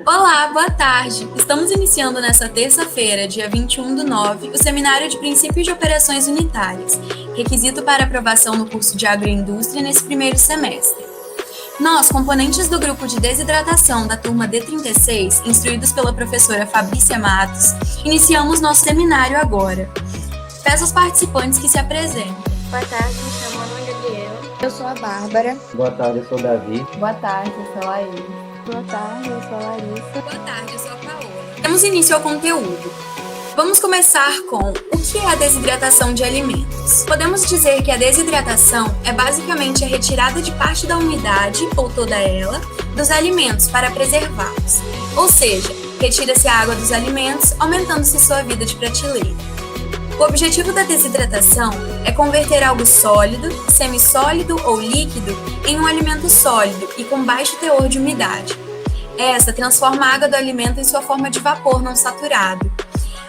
Olá, boa tarde. Estamos iniciando nesta terça-feira, dia 21/9, o Seminário de Princípios de Operações Unitárias, requisito para aprovação no curso de Agroindústria nesse primeiro semestre. Nós, componentes do grupo de desidratação da turma D36, instruídos pela professora Fabrícia Matos, iniciamos nosso seminário agora. Peço aos participantes que se apresentem. Boa tarde, me chamo Ana Gabriela. Eu sou a Bárbara. Boa tarde, eu sou o Davi. Boa tarde, eu sou a Laís. Boa tarde, eu sou a Larissa. Boa tarde, eu sou a Paola. Damos início ao conteúdo. Vamos começar com o que é a desidratação de alimentos. Podemos dizer que a desidratação é basicamente a retirada de parte da umidade, ou toda ela, dos alimentos para preservá-los. Ou seja, retira-se a água dos alimentos, aumentando-se sua vida de prateleira. O objetivo da desidratação é converter algo sólido, semissólido ou líquido em um alimento sólido e com baixo teor de umidade. Essa transforma a água do alimento em sua forma de vapor não saturado.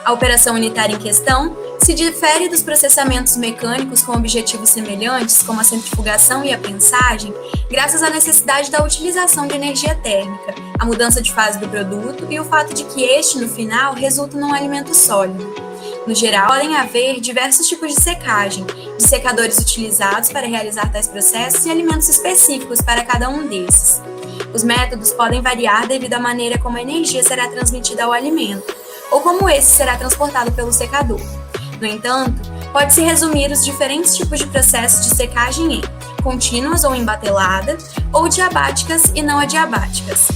A operação unitária em questão se difere dos processamentos mecânicos com objetivos semelhantes, como a centrifugação e a prensagem, graças à necessidade da utilização de energia térmica, a mudança de fase do produto e o fato de que este, no final, resulta num alimento sólido. No geral, podem haver diversos tipos de secagem, de secadores utilizados para realizar tais processos e alimentos específicos para cada um desses. Os métodos podem variar devido à maneira como a energia será transmitida ao alimento, ou como esse será transportado pelo secador. No entanto, pode-se resumir os diferentes tipos de processos de secagem em contínuas ou embatelada, ou diabáticas e não adiabáticas.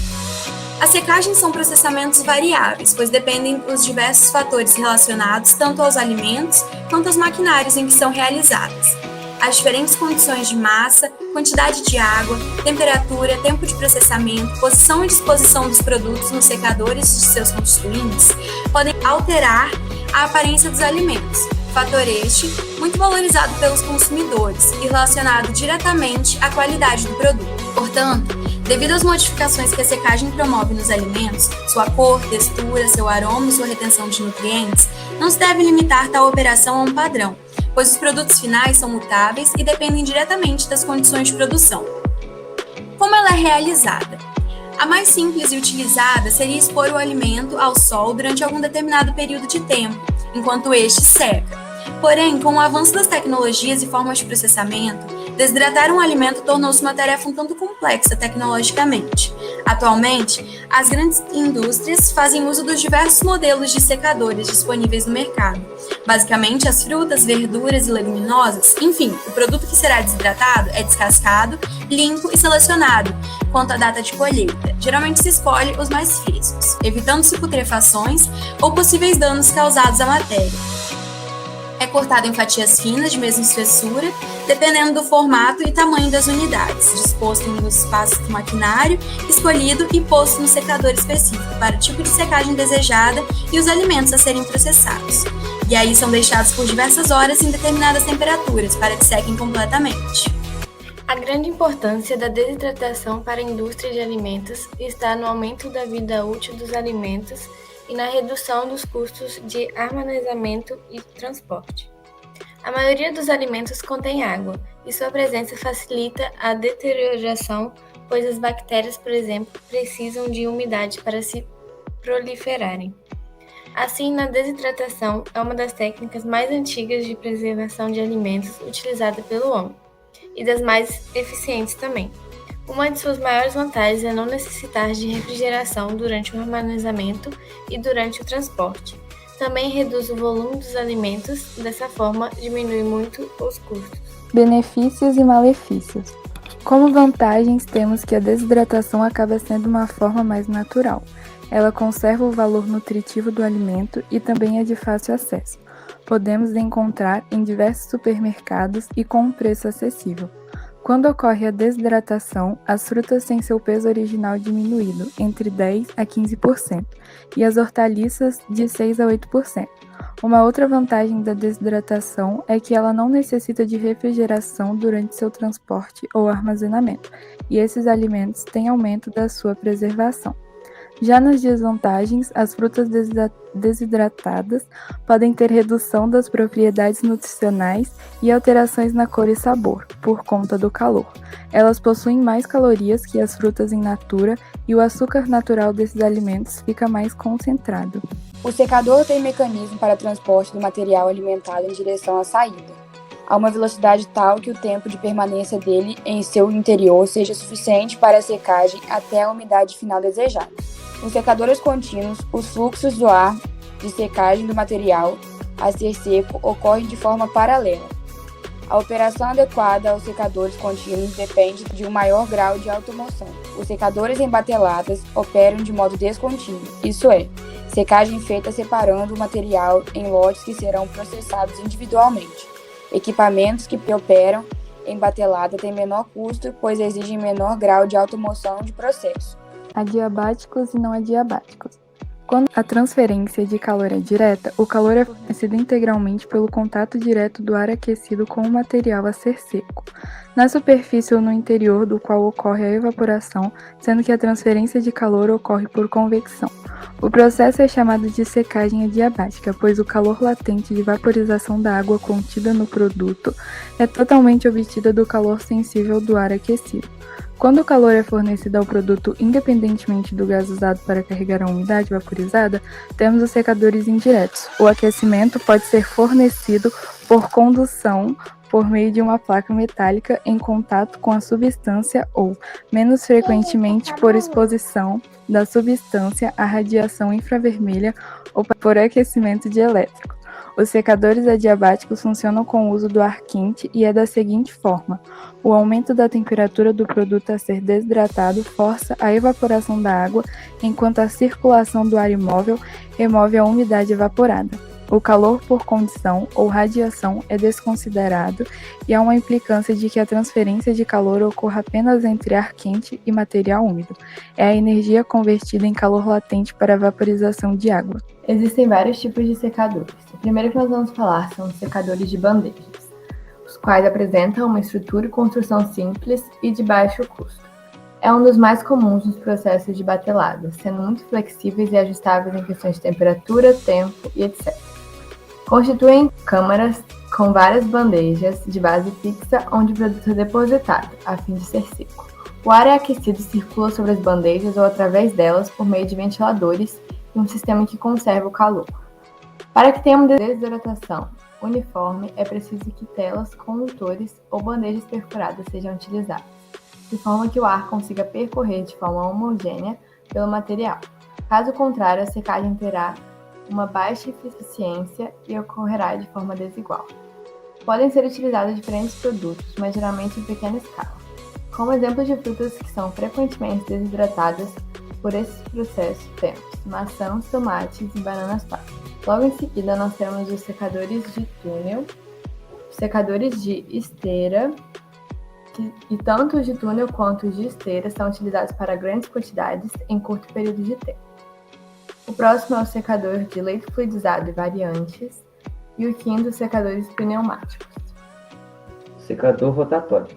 As secagens são processamentos variáveis, pois dependem dos diversos fatores relacionados tanto aos alimentos quanto aos maquinários em que são realizadas. As diferentes condições de massa, quantidade de água, temperatura, tempo de processamento, posição e disposição dos produtos nos secadores e de seus constituintes podem alterar a aparência dos alimentos, fator este muito valorizado pelos consumidores e relacionado diretamente à qualidade do produto. Portanto, devido às modificações que a secagem promove nos alimentos, sua cor, textura, seu aroma e sua retenção de nutrientes, não se deve limitar tal operação a um padrão, pois os produtos finais são mutáveis e dependem diretamente das condições de produção. Como ela é realizada? A mais simples e utilizada seria expor o alimento ao sol durante algum determinado período de tempo, enquanto este seca. Porém, com o avanço das tecnologias e formas de processamento, desidratar um alimento tornou-se uma tarefa um tanto complexa tecnologicamente. Atualmente, as grandes indústrias fazem uso dos diversos modelos de secadores disponíveis no mercado. Basicamente, as frutas, verduras e leguminosas, enfim, o produto que será desidratado é descascado, limpo e selecionado quanto à data de colheita. Geralmente se escolhe os mais frescos, evitando-se putrefações ou possíveis danos causados à matéria. É cortado em fatias finas de mesma espessura, dependendo do formato e tamanho das unidades, disposto nos espaços do maquinário, escolhido e posto no secador específico para o tipo de secagem desejada e os alimentos a serem processados. E aí são deixados por diversas horas em determinadas temperaturas para que sequem completamente. A grande importância da desidratação para a indústria de alimentos está no aumento da vida útil dos alimentos e na redução dos custos de armazenamento e transporte. A maioria dos alimentos contém água, e sua presença facilita a deterioração, pois as bactérias, por exemplo, precisam de umidade para se proliferarem. Assim, na desidratação é uma das técnicas mais antigas de preservação de alimentos utilizada pelo homem, e das mais eficientes também. Uma de suas maiores vantagens é não necessitar de refrigeração durante o armazenamento e durante o transporte. Também reduz o volume dos alimentos, dessa forma diminui muito os custos. Benefícios e malefícios. Como vantagens, temos que a desidratação acaba sendo uma forma mais natural. Ela conserva o valor nutritivo do alimento e também é de fácil acesso. Podemos encontrar em diversos supermercados e com um preço acessível. Quando ocorre a desidratação, as frutas têm seu peso original diminuído entre 10% a 15% e as hortaliças de 6% a 8%. Uma outra vantagem da desidratação é que ela não necessita de refrigeração durante seu transporte ou armazenamento, e esses alimentos têm aumento da sua preservação. Já nas desvantagens, as frutas desidratadas podem ter redução das propriedades nutricionais e alterações na cor e sabor, por conta do calor. Elas possuem mais calorias que as frutas in natura e o açúcar natural desses alimentos fica mais concentrado. O secador tem mecanismo para transporte do material alimentado em direção à saída, a uma velocidade tal que o tempo de permanência dele em seu interior seja suficiente para a secagem até a umidade final desejada. Nos secadores contínuos, os fluxos do ar de secagem do material a ser seco ocorrem de forma paralela. A operação adequada aos secadores contínuos depende de um maior grau de automoção. Os secadores em bateladas operam de modo descontínuo, isso é, secagem feita separando o material em lotes que serão processados individualmente. Equipamentos que operam em batelada têm menor custo, pois exigem menor grau de automoção de processo. Adiabáticos e não adiabáticos. Quando a transferência de calor é direta, o calor é fornecido integralmente pelo contato direto do ar aquecido com o material a ser seco, na superfície ou no interior do qual ocorre a evaporação, sendo que a transferência de calor ocorre por convecção. O processo é chamado de secagem adiabática, pois o calor latente de vaporização da água contida no produto é totalmente obtida do calor sensível do ar aquecido. Quando o calor é fornecido ao produto independentemente do gás usado para carregar a umidade vaporizada, temos os secadores indiretos. O aquecimento pode ser fornecido por condução por meio de uma placa metálica em contato com a substância ou, menos frequentemente, por exposição da substância à radiação infravermelha ou por aquecimento dielétrico. Os secadores adiabáticos funcionam com o uso do ar quente e é da seguinte forma: o aumento da temperatura do produto a ser desidratado força a evaporação da água, enquanto a circulação do ar imóvel remove a umidade evaporada. O calor por condição ou radiação é desconsiderado e há uma implicância de que a transferência de calor ocorra apenas entre ar quente e material úmido. É a energia convertida em calor latente para a vaporização de água. Existem vários tipos de secadores. O primeiro que nós vamos falar são os secadores de bandejas, os quais apresentam uma estrutura e construção simples e de baixo custo. É um dos mais comuns nos processos de batelada, sendo muito flexíveis e ajustáveis em questões de temperatura, tempo e etc. Constituem câmaras com várias bandejas de base fixa onde o produto é depositado, a fim de ser seco. O ar é aquecido e circula sobre as bandejas ou através delas por meio de ventiladores e um sistema que conserva o calor. Para que tenhamos desidratação uniforme, é preciso que telas, condutores ou bandejas perfuradas sejam utilizadas, de forma que o ar consiga percorrer de forma homogênea pelo material. Caso contrário, a secagem terá uma baixa eficiência e ocorrerá de forma desigual. Podem ser utilizados diferentes produtos, mas geralmente em pequena escala. Como exemplos de frutas que são frequentemente desidratadas por esses processos, temos maçãs, tomates e bananas passas. Logo em seguida, nós temos os secadores de túnel, secadores de esteira, e tanto os de túnel quanto os de esteira são utilizados para grandes quantidades em curto período de tempo. O próximo é o secador de leite fluidizado e variantes, e o quinto, os secadores pneumáticos. Secador rotatório.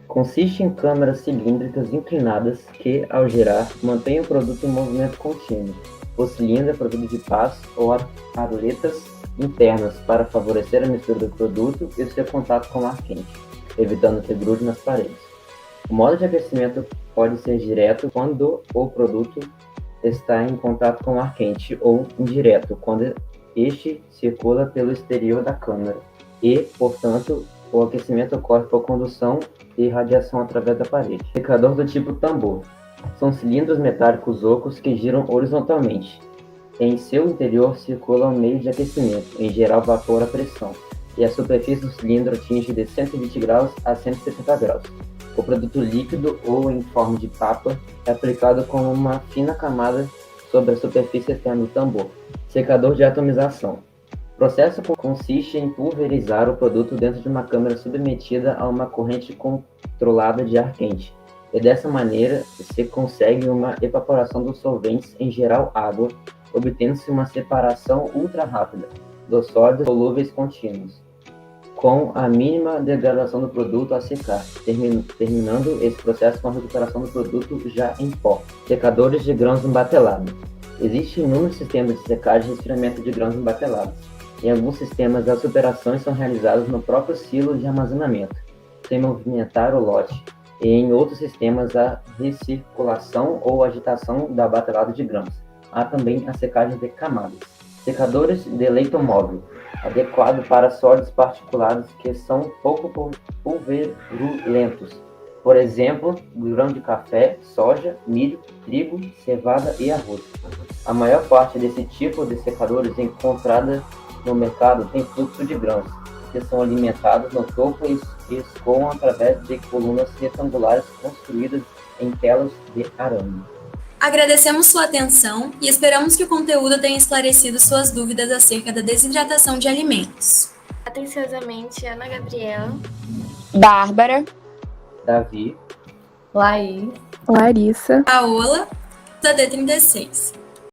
Consiste em câmaras cilíndricas inclinadas que, ao girar, mantêm o produto em movimento contínuo. O cilindro é provido de pás ou aroletas internas para favorecer a mistura do produto e o seu contato com o ar quente, evitando que grude nas paredes. O modo de aquecimento pode ser direto quando o produto está em contato com o ar quente ou indireto quando este circula pelo exterior da câmara e, portanto, o aquecimento ocorre por condução e radiação através da parede. Secador do tipo tambor. São cilindros metálicos ocos que giram horizontalmente. Em seu interior circula um meio de aquecimento, em geral vapor à pressão, e a superfície do cilindro atinge de 120 graus a 170 graus. O produto líquido ou em forma de papa é aplicado como uma fina camada sobre a superfície externa do tambor. Secador de atomização. O processo consiste em pulverizar o produto dentro de uma câmara submetida a uma corrente controlada de ar quente. E dessa maneira se consegue uma evaporação dos solventes, em geral água, obtendo-se uma separação ultra rápida dos sólidos solúveis contínuos. com a mínima degradação do produto a secar, terminando esse processo com a recuperação do produto já em pó. Secadores de grãos embatelados. Existem inúmeros sistemas de secagem e resfriamento de grãos embatelados. Em alguns sistemas, as operações são realizadas no próprio silo de armazenamento, sem movimentar o lote, e em outros sistemas, a recirculação ou agitação da batelada de grãos. Há também a secagem de camadas. Secadores de leito móvel, adequado para sólidos particulados que são pouco pulverulentos. Por exemplo, grão de café, soja, milho, trigo, cevada e arroz. A maior parte desse tipo de secadores encontrada no mercado tem fluxo de grãos, que são alimentados no topo e escoam através de colunas retangulares construídas em telas de arame. Agradecemos sua atenção e esperamos que o conteúdo tenha esclarecido suas dúvidas acerca da desidratação de alimentos. Atenciosamente, Ana Gabriela, Bárbara, Davi, Laís, Larissa. Paola, da D36.